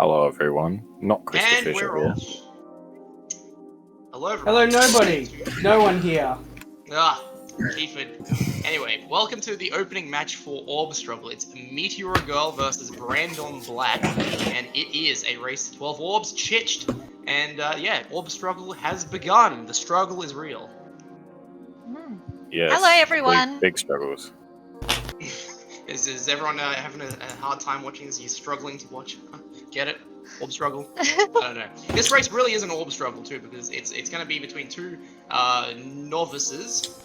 Hello, everyone. Not Chris And Fisher we're here. off. Hello, Hello, everyone. nobody. No one here. Keeford. Anyway, welcome to the opening match for Orb Struggle. It's Meteora Girl versus Brandon Black, and it is a race to 12 orbs, chitched. And yeah, Orb Struggle has begun. The struggle is real. Yes. Hello, everyone. Big struggles. Is everyone having a hard time watching this? Are you struggling to watch? Get it? Orb Struggle? I don't know. This race really is an Orb Struggle too, because it's going to be between two novices.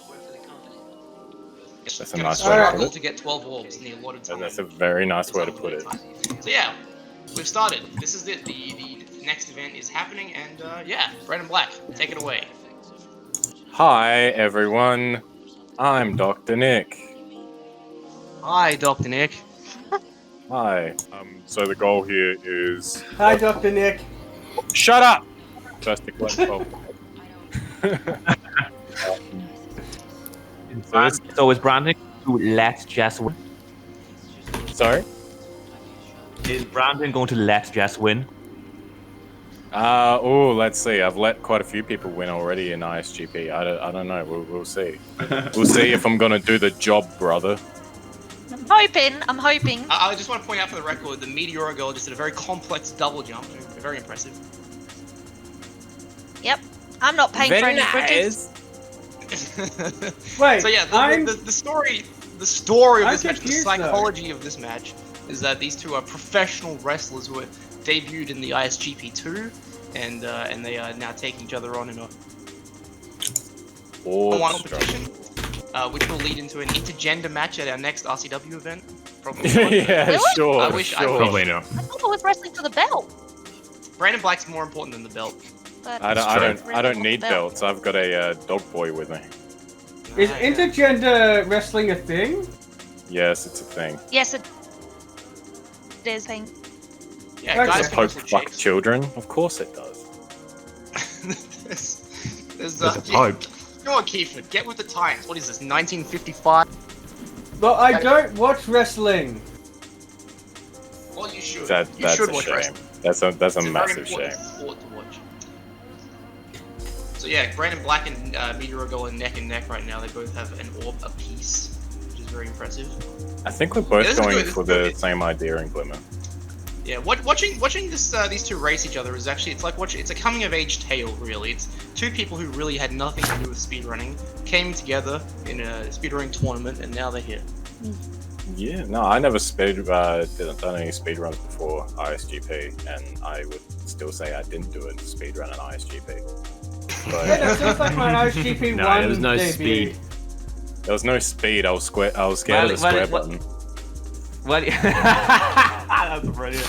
That's a Gonna nice way to put struggle it. to get 12 orbs in the allotted time. That's a very nice way to put it. So yeah, we've started. This is it. The next event is happening, and yeah, Brandon Black, take it away. Hi, everyone. I'm Dr. Nick. Hi, Dr. Nick. Hi. So the goal here is... Hi, Dr. Nick. Shut up! First to collect 12. So is Brandon to let Jess win? Sorry? Is Brandon going to let Jess win? Let's see. I've let quite a few people win already in ISGP. I don't know. We'll see. We'll see if I'm gonna do the job, brother. I'm hoping. I just want to point out for the record, the Meteora Girl just did a very complex double jump. Very impressive. Yep. I'm not paying for any bridges. Wait, So yeah, the story of this match, the psychology of this match, is that these two are professional wrestlers who were debuted in the ISGP 2, and they are now taking each other on in a one competition, which will lead into an intergender match at our next RCW event. Probably. Yeah, Really? sure. I wish. Probably no. I thought I was wrestling for the belt. Brandon Black's more important than the belt. But I don't need belts. I've got a dog boy with me. Is intergender wrestling a thing? Yes, it's a thing. Yes, it is. Thing. Yeah, Okay. guys Does can Pope wrestle fuck chicks. children? Of course it does. There's With the Pope. Come on, Keith, get with the times. What is this, 1955? Well, I don't watch wrestling. Well, you should. That's you should a watch shame. wrestling. That's a It's a very massive important shame. sport to watch. So yeah, Brandon Black and Meteora go neck and neck right now. They both have an orb apiece, which is very impressive. I think we're both Yeah, this is going good, this for is the good. same idea in Glimmer. Yeah, watching this these two race each other is actually, it's like it's a coming of age tale, really. It's two people who really had nothing to do with speedrunning, came together in a speedrunning tournament, and now they're here. Yeah, no, I never done any speedruns before ISGP, and I would still say I didn't do a speedrun in ISGP. But Yeah, that feels like my ISGP No, 1 there was no debut. speed. there was no speed. I was scared of the square button. Well, that's brilliant.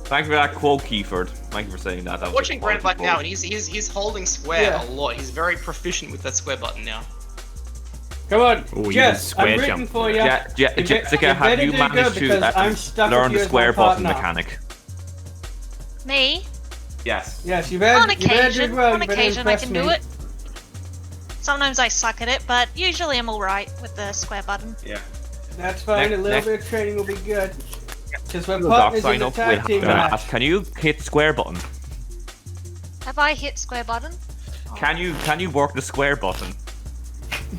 Thank you for that quote, Keyford. Thank you for saying that. That was Watching a Brandon Black quality now, and he's holding square Yeah. a lot. He's very proficient with that square button now. Come on, Ooh, you Jess, did square I'm rooting jump. for you. Jessica, have you managed to learn the square button mechanic? Me? Yes. Yes, you On better do occasion. well. On You better occasion, I impress can me. do it. Sometimes I suck at it, but usually I'm all right with the square button. Yeah. That's fine. A little Next- bit of training will be good. Because we're Doc, partners in sign the up. tag We'll team have to match. ask, can you hit square button? Have I hit square button? Can you work the square button?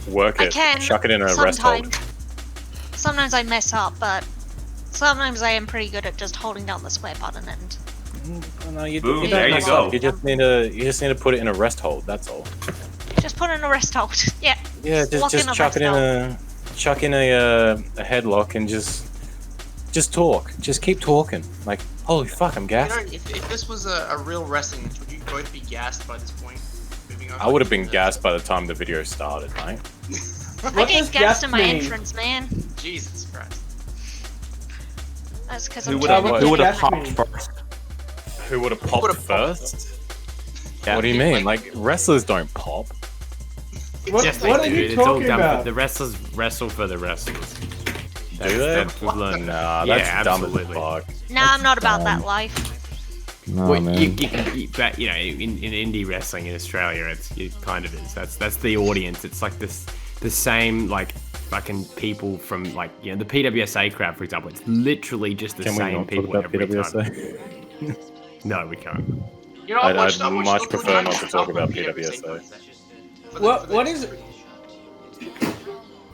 Work I it. can. Chuck it in a rest hold. Sometimes. Sometimes I mess up, but sometimes I am pretty good at just holding down the square button and. No, you, Boom, you there don't you mess go. up. You just need to put it in a rest hold. That's all. Just put in a rest hold. Yeah. Yeah, Lock just in a chuck it in a headlock and just talk. Just keep talking. Like, holy fuck, I'm You gassed. know, if this was a real wrestling match, would you both be gassed by this point? Moving over I would have to been the- gassed by the time the video started, mate. I What get does gassed in my mean? entrance, man. Jesus Christ. That's because Who I'm would trying have to what get does popped mean? first? Who would have popped would've popped first? Yeah. What do you mean? Like, wrestlers don't pop. What, Yes, what they are do. you It's all talking done. about? The wrestlers wrestle for the wrestlers. Do they? That's we've learned. Nah, Yeah, that's dumb as absolutely. fuck. Nah, I'm not about dumb. that life. No, Well, man. but you know, in indie wrestling in Australia, it kind of is. That's the audience. It's like the same like fucking people from like the PWSA crowd, for example. It's literally just the Can we same not talk people about every time. PWSA? No, we can't. You know, I'd I much watched prefer not to talk Uncle about PWSA PWSA. sessions.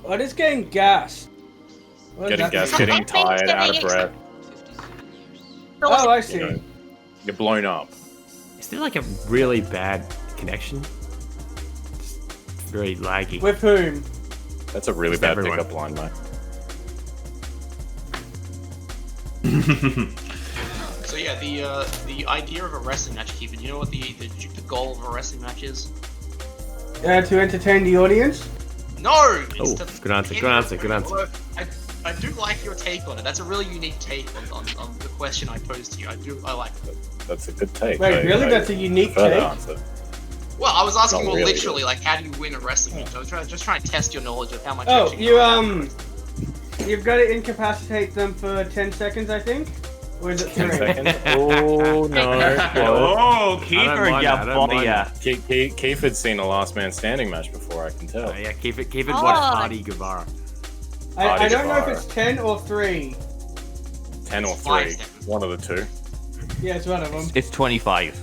What is getting gassed? What is Getting that gas, mean? getting That means tired, out of getting breath. Oh, I see. You know, you're blown up. Is there like a really bad connection? It's very laggy. With whom? That's a really Just bad everyone. pickup line, mate. So yeah, the idea of a wrestling match, Keith. Do you know what the goal of a wrestling match is? To entertain the audience? No. It's Oh, to good answer, end good the answer, good tournament. answer. Although I do like your take on it. That's a really unique take on the question I posed to you. I like it. That's a good take. Wait, really? That's a unique further take? answer. Well, I was asking Not more really, literally, like, how do you win a wrestling match? I was just trying to test your knowledge of how much. Oh, actually you know. you've got to incapacitate them for 10 seconds, I think? Or is it 3? 10 seconds. Oh, no. Oh, I Kiefer, don't mind yeah, that, I don't mind yeah. Keith had seen a last man standing match before, I can tell. Oh, yeah, keep it Oh. watch Hardy Guevara. I don't know if Guevara. it's 10 or 3. 10 or 5 3. seconds. One of the two. Yeah, it's one of them. It's 25.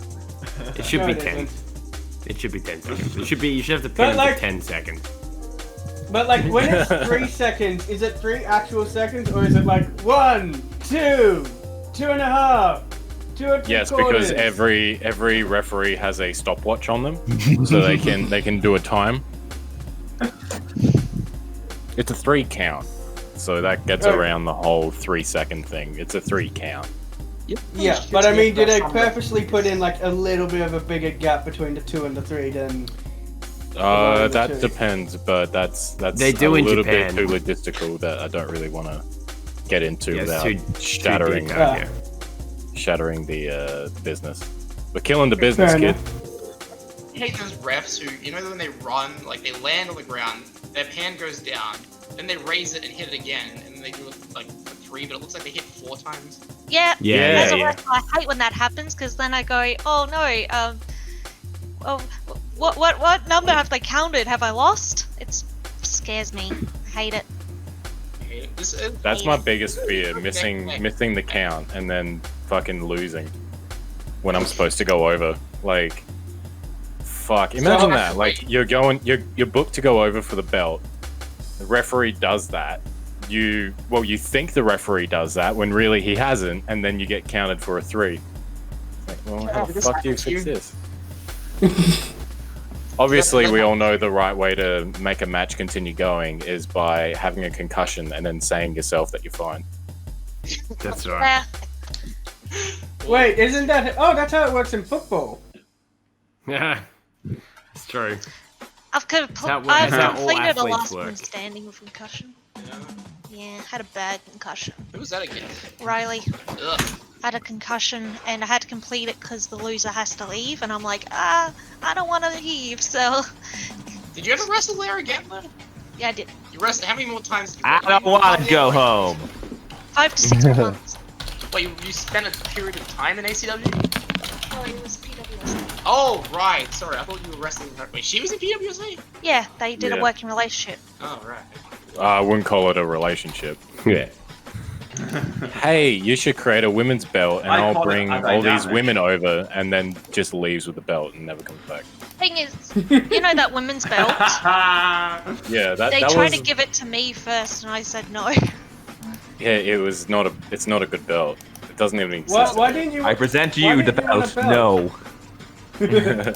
It should No, be it 10. isn't. It should be 10 seconds. You should have to But, pin it like- for 10 seconds. But like when it's 3 seconds, is it 3 actual seconds or is it like 1, 2, 2.5, 2 or 3 Yes, quarters? because every referee has a stopwatch on them, so they can do a time. It's a 3 count, so that gets Okay. around the whole 3-second thing. It's a 3 count. Yeah, but I mean, do they purposely put in like a little bit of a bigger gap between the 2 and the 3 than? That depends, but that's They do a in little Japan. bit too logistical that I don't really want to get into Yeah, it's without too shattering detailed, Yeah. shattering the business. We're killing the business, Fair kid. I hate those refs who, you know, when they run, like they land on the ground, their hand goes down, then they raise it and hit it again, and then they do it like for 3, but it looks like they hit 4 times. Yeah. Yeah, As a yeah. wrestler, I hate when that happens because then I go, oh no, oh, what number have they counted? Have I lost? It scares me. I hate it. I hate it. This is, That's my biggest fear: missing the count and then fucking losing when I'm supposed to go over. Like, fuck! Imagine that. Like, you're booked to go over for the belt. The referee does that. You think the referee does that when really he hasn't, and then you get counted for a 3. It's like, well, how the this fuck do you happens fix to this? Obviously, we all know the right way to make a match continue going is by having a concussion and then saying yourself that you're fine. That's right. Yeah. Wait, isn't that? Oh, that's how it works in football. Yeah, it's true. I've how all completed a athletes last work. one standing with concussion. Yeah, had a bad concussion. who was that again? Riley Ugh. had a concussion and I had to complete it because the loser has to leave, and I'm like, I don't want to leave, so Did you ever wrestle there again, though? yeah, I did. You wrestled. How many more times did you I wrestle? don't want to go home. 5 to 6 months. Wait, you spent a period of time in ACW? Oh, it was PWSA. Oh, right. Sorry, I thought you were wrestling her. Wait, she was in PWSA? Yeah, they did Yeah. a working relationship. Oh, right. I wouldn't call it a relationship. Yeah. Hey, you should create a women's belt, and I I'll call it bring a all these dynamic. women over, and then just leaves with the belt and never comes back. Thing is, you know that women's belt? Yeah, that They that tried was. to give it to me first, and I said no. Yeah, it's not a good belt. It doesn't even exist. Why didn't you? I present why you the didn't you want belt. a belt? No.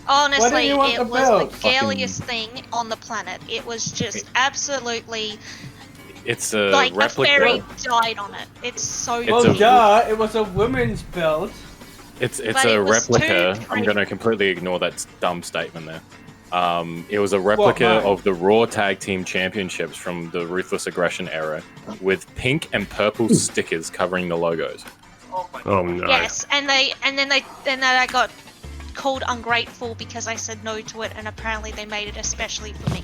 Honestly, you want it the was belt? the galiest thing on the planet. It was just absolutely It's a like replica. a fairy died on it. It's so It's Well, a- duh, it was a women's belt. It's But a it was replica. too I'm pretty. going to completely ignore that dumb statement there. It was a replica mine? of the Raw Tag Team Championships from the Ruthless Aggression era, with pink and purple stickers covering the logos. Oh, my Oh no. yes, and then I got called ungrateful because I said no to it, and apparently they made it especially for me,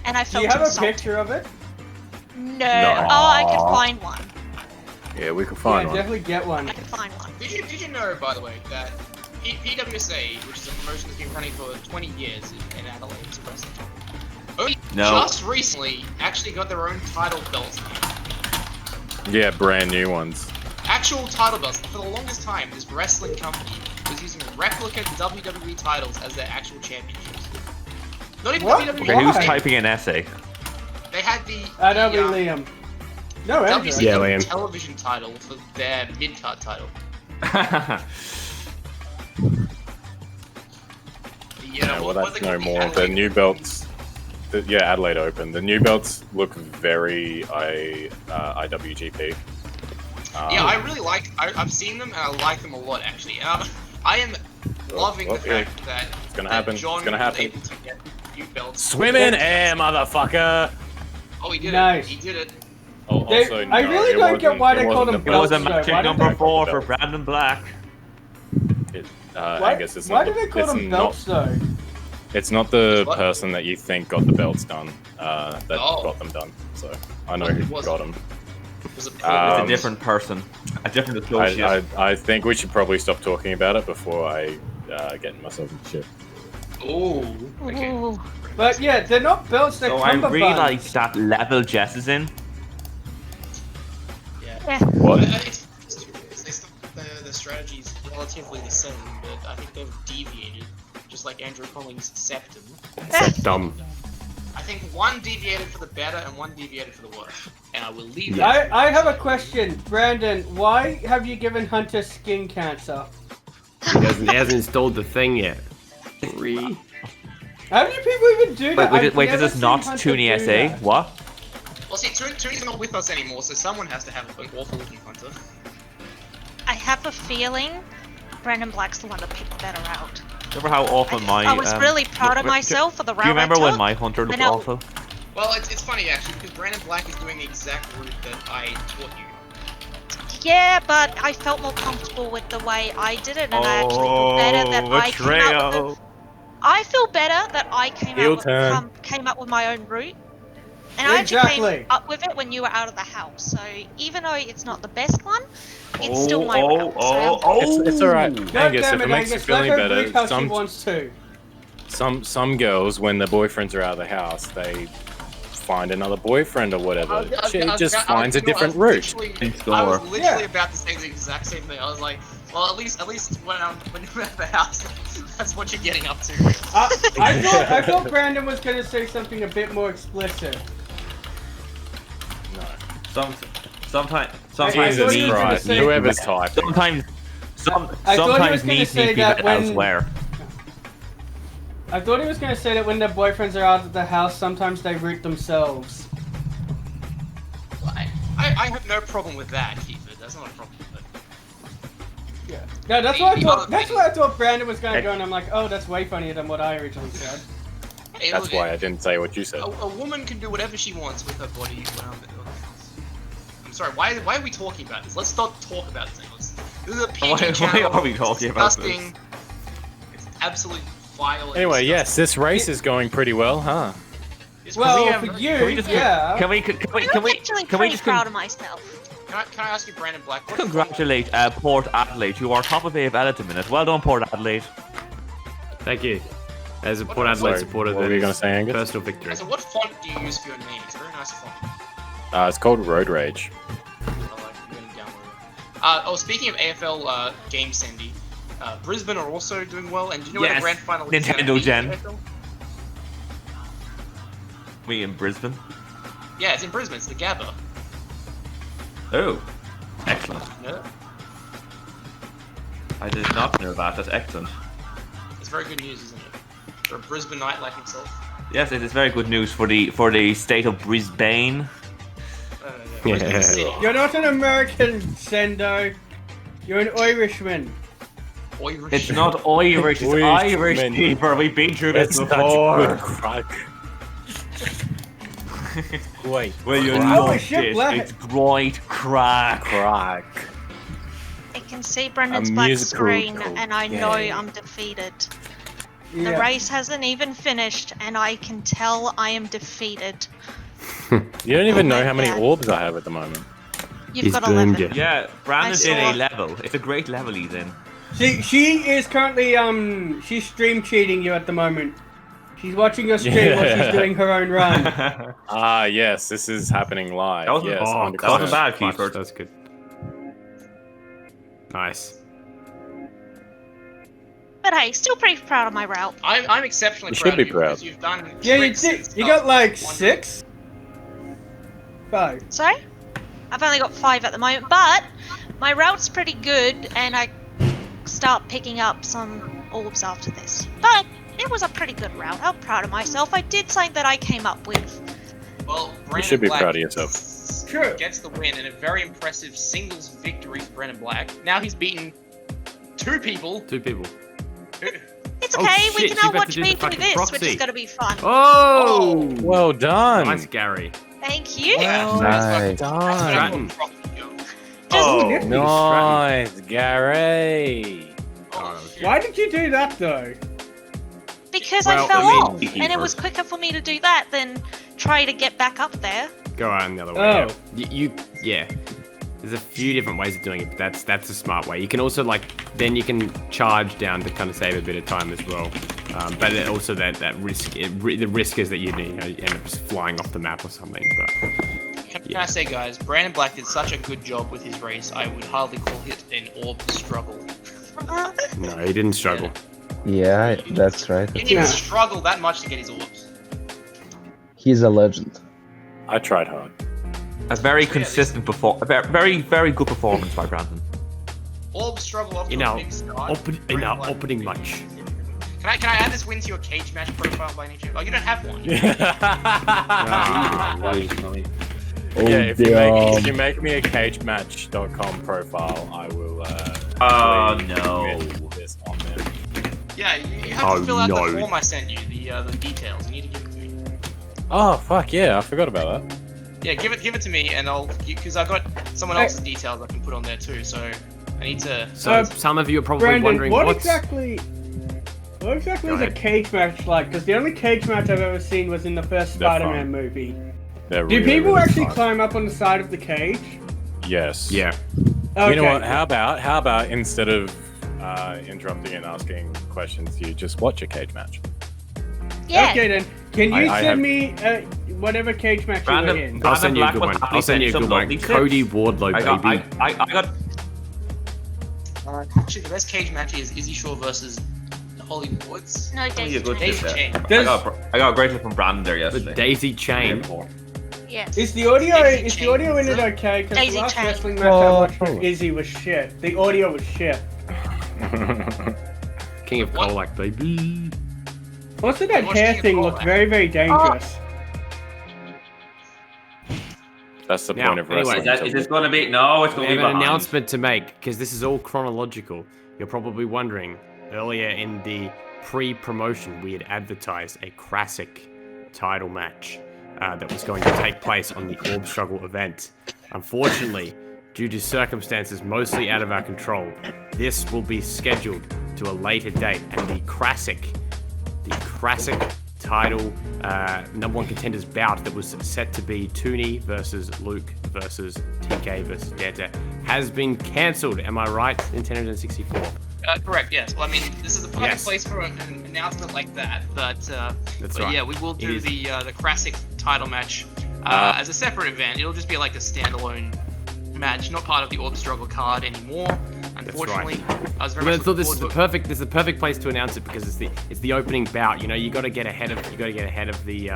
and I Do felt you have a insulted. picture of it? No. No. Oh, I could find one. Yeah, we can Yeah, find one. definitely get one. I could find one. Did you know, by the way, that PWSA, which is a promotion that's been running for 20 years in Adelaide, it's a wrestling only No. just recently actually got their own title belts. Yeah, brand new ones. Actual title belts. For the longest time, this wrestling company was using replica WWE titles as their actual championships. Not even What? WWE. Okay, who's they, typing an essay? They had the That'll be Liam. No, Andrew. WCW Yeah, Liam. television title for their mid-card title. Yeah, well, that's no more. The new belts. Yeah, Adelaide Open. The new belts look very IWGP. Yeah, I really like. I've seen them and I like them a lot actually. I am loving the fact that It's gonna that happen. John It's gonna was happen. able to get new belts. Swim in air, motherfucker! Oh, he did Nice. it. He did it. Oh, They- also, I no, really it don't get wasn't- why it they call wasn't them It was a belts. match Why at did number they- 4 for Brandon Black. Why, Angus, it's why not do the- they call it's them not- belts though? It's not the What? person that you think got the belts done that Oh. got them done. So I know What who was got it? them. Was it It's Um, a different person. A different associate. I think we should probably stop talking about it before I get myself in shit. Oh. Okay. Ooh. But yeah, they're not belts. They're So I cummerbunds. really like that level Jess is in. Yeah. Yeah. What? The strategy is relatively the same, but I think they've deviated, just like Andrew Collins' Septum. Dumb. I think one deviated for the better and one deviated for the worse. And I will leave that. I have a question, Brandon. Why have you given Hunter skin cancer? He hasn't installed the thing yet. Three. How many people even do that? I've Wait, never this is seen not Hunter Toonie do SA? that. What? Well, see, Tony's not with us anymore, so someone has to have an awful looking hunter. I have a feeling Brandon Black's the one that picked better out. Remember how awful my... I was really proud of myself for the route Do you remember I when took. my hunter looked know. awful? Well, it's funny actually, because Brandon Black is doing the exact route that I taught you. Yeah, but I felt more comfortable with the way I did it, and I actually feel better that I came up with. I feel better that I Heel turn. came up with my own route, and I actually Exactly. came up with it when you were out of the house. So even though it's not the best one, it's still my route. It's alright. God Angus, damn if it makes you Angus, feel any let her better, read how she wants to. some girls, when their boyfriends are out of the house, they find another boyfriend or whatever. She just finds a different route. I was literally about to say the exact same thing. I was like, well, at least when you're at the house, that's what you're getting up to. I thought Brandon was going to say something a bit more explicit. No. I Sometimes thought he was Jesus gonna Christ. say- Whoever's typing. Sometimes I thought he was sometimes gonna needs say need to that be when- elsewhere. I thought he was going to say that when their boyfriends are out of the house, sometimes they root themselves. I have no problem with that, Kiefer. That's not a problem. But Yeah. No, that's what I thought. That's what I thought Brandon was going to go, and I'm like, oh, that's way funnier than what I originally said. hey, That's look, why I didn't say what you said. a woman can do whatever she wants with her body. I'm sorry. Why are we talking about this? Let's not talk about this anymore. This is a PG Why channel. are we talking about this? Disgusting. It's vile. and Anyway, yes, disgusting. this race is going pretty well, huh? It's Well, really- for Can we you, just yeah. can we I'm actually can we pretty just proud of myself. Can I ask you, Brandon Black? what- congratulate Port Adelaide, who are top of AFL at the minute. Well done, Port Adelaide. Thank you. As a Port Adelaide Sorry, supporter, what that were you is gonna say, Angus? personal victory. So what font do you use for your name? It's a very nice font. It's called Road Rage. I like it. I'm gonna download it. Speaking of AFL game Sandy, Brisbane are also doing well. And do you know where the Yes, grand final is? Nintendo Gen. AFL? We in Brisbane. Yeah, it's in Brisbane. It's the Gabba. Oh, excellent. Yeah. I did not know that. That's excellent. It's very good news, isn't it? For a Brisbaneite like himself. Yes, it is very good news for the state of Brisbane. Brisbane's a city. You're not an American, Sendo. You're an Irishman. Irish. It's not Irish, it's Irish, man. Keeper. We've been through this It's such before. a good crack. Wait, Well, you're Oh, not shit, it. black. It's right crack. crack. I can see Brendan's A black musical screen, and I know game. I'm defeated. Yeah. The race hasn't even finished, and I can tell I am defeated. You don't even know how many Yeah. orbs I have at the moment. You've He's got boomed 11. you. Yeah, Brandon's in I a saw- level. It's a great level he's in. She is currently she's stream cheating you at the moment. She's watching your stream while she's doing her own run. Ah, yes, this is happening live. That wasn't- yes, Oh, 100%. that wasn't bad, clutch, Kiefer. That's good. Nice. But hey, still pretty proud of my route. I'm exceptionally You proud should be of you proud. because you've done. Yeah, you tricks and did. stuff. You got like 6? 5. Sorry? I've only got 5 at the moment, but my route's pretty good, and I start picking up some orbs after this. But it was a pretty good route. I'm proud of myself. I did something that I came up with. Well, Brandon should be Black proud of yourself. True. Gets the win and a very impressive singles victory for Brandon Black. Now he's beaten 2 people. 2 people. It's Oh, okay, we shit, can you all have watch to do me the do fucking this, which proxy. is gonna be fun. Oh! Well done. Nice, Gary. Thank you. Yeah, Nice. Done. Oh, nifty. Nice, Gary. Why did you do that though? Because Well, I fell I mean, off, and it was quicker for me to do that than try to get back up there. Go on the other way. Oh. Yeah. There's a few different ways of doing it, but that's a smart way. You can also then you can charge down to kind of save a bit of time as well. But it also that risk, the risk is that you end up just flying off the map or something. But Can I say, guys, Brandon Black did such a good job with his race, I would hardly call it an orb struggle. no, he didn't struggle. Yeah, that's right. He didn't struggle that much to get his orbs. He's a legend. I tried hard. a very consistent very good performance by Brandon. Orb struggle off to In a our big start. in our opening match. Can I add this win to your cage match profile by any chance? Oh, you don't have one. Yeah, if you make me a cagematch.com profile, I will. Oh, put no. this on there. Yeah, you have to Oh, fill out no. the form I sent you, the details. You need to give it to me. Oh fuck yeah! I forgot about that. Yeah, give it to me, and because I've got someone else's details I can put on there too. So I need to. So some of you are probably Brandon, wondering what what's exactly Go is a ahead. cage match like? Because the only cage match I've ever seen was in the first They're Spider-Man fun. movie. They're Do really, people really actually fun. climb up on the side of the cage? Yes. Yeah. Okay. You know what? How about instead of interrupting and asking questions, you just watch a cage match? Yeah. Okay then. Can you I send have- me whatever cage match you were Brandon, in? I'll send you a Black good was one. happily I'll send you a sending good some one. lovely Cody tips. Wardlow, baby. I got Actually, the best cage match is Izzy Shaw versus Holly Woods. No, Give me Daisy a good Chain. Daisy tip Chain. there. Does- I got a great tip from Brandon there The yesterday. Daisy Chain. Yes. Is the audio Daisy in it Chain. okay? Because the Daisy last Chain. wrestling match I watched with Izzy was shit. The audio was shit. King of Colac, baby. Also, that watched hair King of thing Colac. looked very, very dangerous. That's the Now, point of anyway, wrestling. Is this going to be? No, it's We going to have be an behind. announcement to make because this is all chronological. You're probably wondering, earlier in the pre-promotion, we had advertised a classic title match that was going to take place on the Orb Struggle event. Unfortunately, due to circumstances mostly out of our control, this will be scheduled to a later date, and the classic title #1 contenders bout that was set to be Tooney versus Luke versus TK versus Danta has been cancelled. Am I right, Nintendo 64? Correct. Yes. Well, I mean, this is the perfect Yes. place for an announcement like that. But right. yeah, we will It do is. the classic title match as a separate event. It'll just be like a standalone match, not part of the Orb Struggle card anymore. Unfortunately, I was very But I much thought this is looking the forward perfect. This is the perfect place to announce it because it's the opening bout. You know, you got to get ahead of the head of the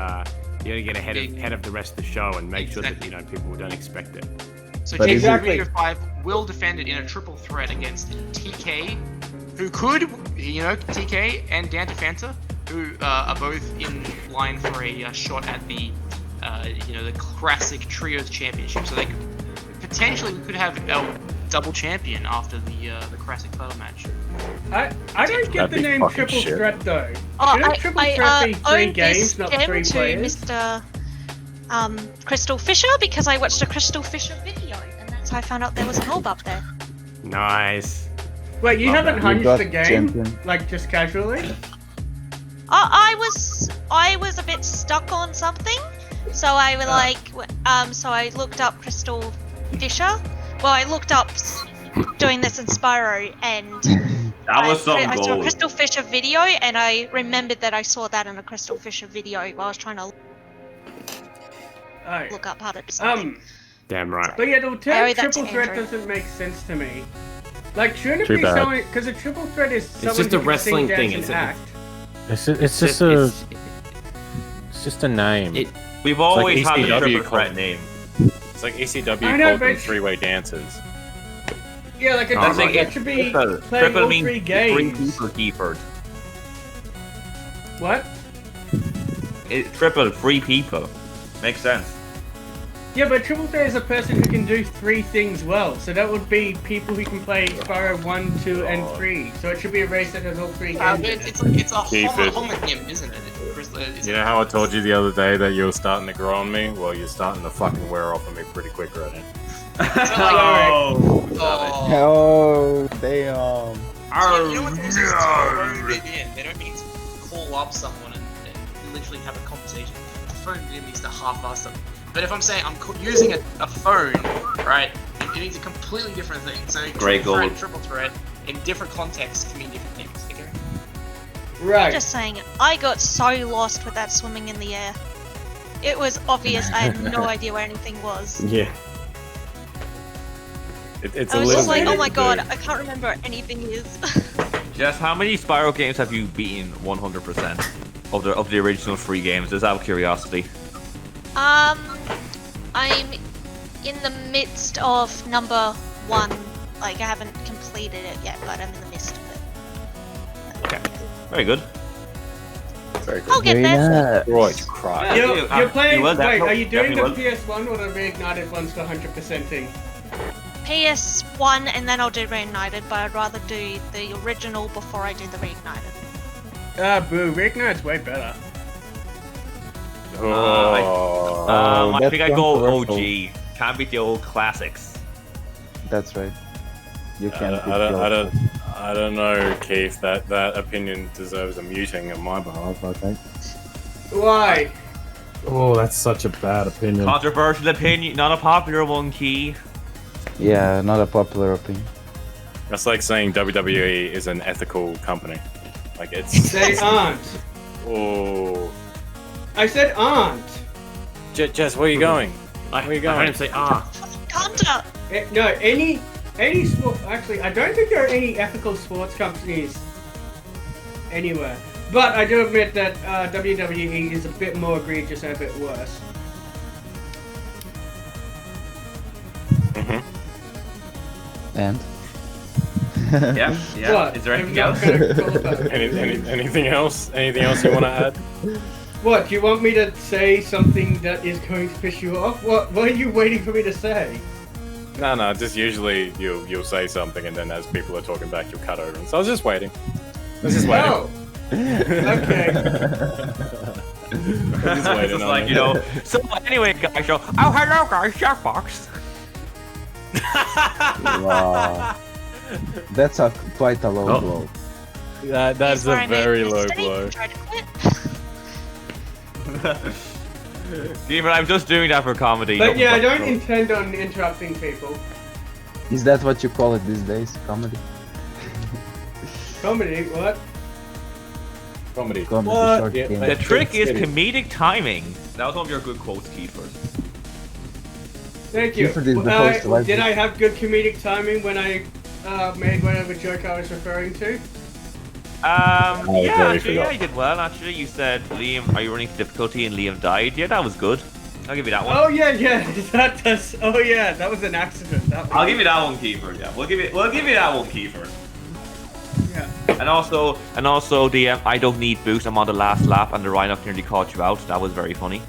rest of the show and make sure that Exactly. people don't expect it. So But JC exactly. Radio 5 will defend it in a triple threat against TK, who could, TK and Danta Fanta, who are both in line for a shot at the, the classic trios championship. So they could potentially we could have a double champion after the classic title match. I don't get That'd the be name fucking Triple shit. Threat though. Oh, Shouldn't Triple Threat be 3 owned games, this not gem 3 to players? Mr. Crystal Fisher because I watched a Crystal Fisher video, and that's how I found out there was an orb up there. Nice. Wait, you haven't You hunched got the game? champion. Like, just casually? I was a bit stuck on something, so I was so I looked up Crystal Fisher. Well, I looked up doing this in Spyro, and That was some I saw a gold. Crystal Fisher video, and I remembered that I saw that in a Crystal Fisher video while I was trying to Alright. look up how to do something. Damn right. But yeah, the I owe term that to triple threat Andrew. doesn't make sense to me. Like, shouldn't it Too be bad. someone? Because a triple threat is someone just a who can wrestling sing, thing, dance, it's and a- act. It's just a name. We've always like had a ECW triple called- threat name. It's like ECW I know, called them but- three-way dancers. Yeah, like a Oh, triple right. threat should be Triple. playing Triple all means three three games. people, Keyford. What? Triple, three people. Makes sense. Yeah, but triple threat is a person who can do three things well. So that would be people who can play Spyro 1, 2, and 3. So it should be a race that has all three games. in it. It's a Keep it. homonym, isn't it? You know how I told you the other day that you were starting to grow on me? Well, you're starting to fucking wear off on me pretty quick right now. Oh, Oh. Oh, damn. You know what this is? They don't need to call up someone and literally have a conversation. A phone needs to half-ass them. But if I'm saying I'm using a phone, right, it means a completely different thing. So Great triple threat, goal. triple threat, in different contexts can mean different things. Okay? Right. Just saying, I got so lost with that swimming in the air. It was obvious I had no idea where anything was. Yeah. It's I a was little just like, bit oh my to god, do. I can't remember where anything is. Jess, how many Spyro games have you beaten 100% of the original 3 games? Just out of curiosity. I'm in the midst of number 1. Like, I haven't completed it yet, but I'm in the midst of it. Okay. Very good. Very good. I'll get there. Right, cry. You're playing. you will, Wait, are you doing the definitely PS1 or the reignited ones to 100%ing? PS1 and then I'll do Reignited, but I'd rather do the original before I do the Reignited. Ah, boo. Reignited's way better. Oh. I that's think I go controversial. OG. Can't beat the old classics. That's right. You can't. I don't know, Keith. That opinion deserves a muting on my behalf, I think. Why? Oh, that's such a bad opinion. Controversial opinion, not a popular one, Key. Yeah, not a popular opinion. That's like saying WWE is an ethical company. Like it's. They aren't. Oh. I said aren't. Jess, where are you going? I Where you heard going? him say, ah. Hunter! No, any sport. Actually, I don't think there are any ethical sports companies anywhere. But I do admit that WWE is a bit more egregious and a bit worse. And Yeah, yeah. What? Is there I'm anything not else? gonna call that. Anything else? Anything else you want to add? What? Do you want me to say something that is going to piss you off? What are you waiting for me to say? No. Just usually you'll say something and then as people are talking back, you'll cut over. And so I was just waiting. I was just waiting. Oh. Okay. Just It's waiting just on like, it. you know. So anyway, guys, so hello guys, Jackbox. wow, that's quite a low Oh. blow. That's He's where a I made very a low mistake blow. and tried to quit. Yeah, but I'm just doing that for comedy. But yeah, I not- don't intend on interrupting people. Is that what you call it these days? Comedy? Comedy, what? Comedy. Comedy What? short Yeah, game. The trick is Steady. comedic timing. That was one of your good quotes, Kiefer. Thank you. Clifford is the host of Did ISGP. I have good comedic timing when I made whatever joke I was referring to? Yeah, very actually, yeah, forgot. you did well. Actually, you said, Liam, are you running into difficulty? And Liam died. Yeah, that was good. I'll give you that one. Oh yeah, that does. Oh yeah, that was an accident. I'll give you that one, Kiefer. Yeah, we'll give you that one, Kiefer. Yeah. And also the I don't need boost. I'm on the last lap, and the Rhino nearly caught you out. That was very funny.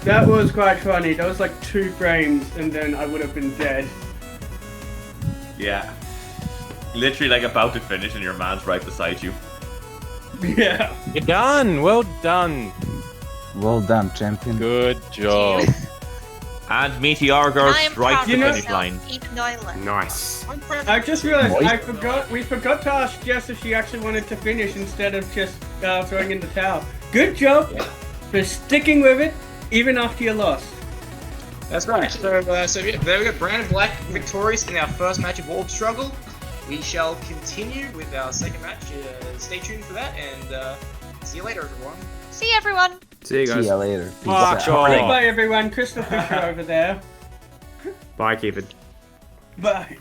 That was quite funny. That was like 2 frames, and then I would have been dead. Yeah. Literally like about to finish, and your man's right beside you. Yeah. You're done. Well done. Well done, champion. Good job. And Meteora goes I am right proud to You the know- finish line. Even though I left. Nice. I just realized Moist. we forgot to ask Jess if she actually wanted to finish instead of just throwing in the towel. Good job for sticking with it even after you lost. That's right. So yeah, there we go. Brandon Black victorious in our first match of Orb Struggle. we shall continue with our second match. Stay tuned for that, and see you later, everyone. See you, everyone. See you guys. See ya later. Peace Fuck out. off. Goodbye, everyone. Crystal Fisher over there. Bye, Keep it. Bye.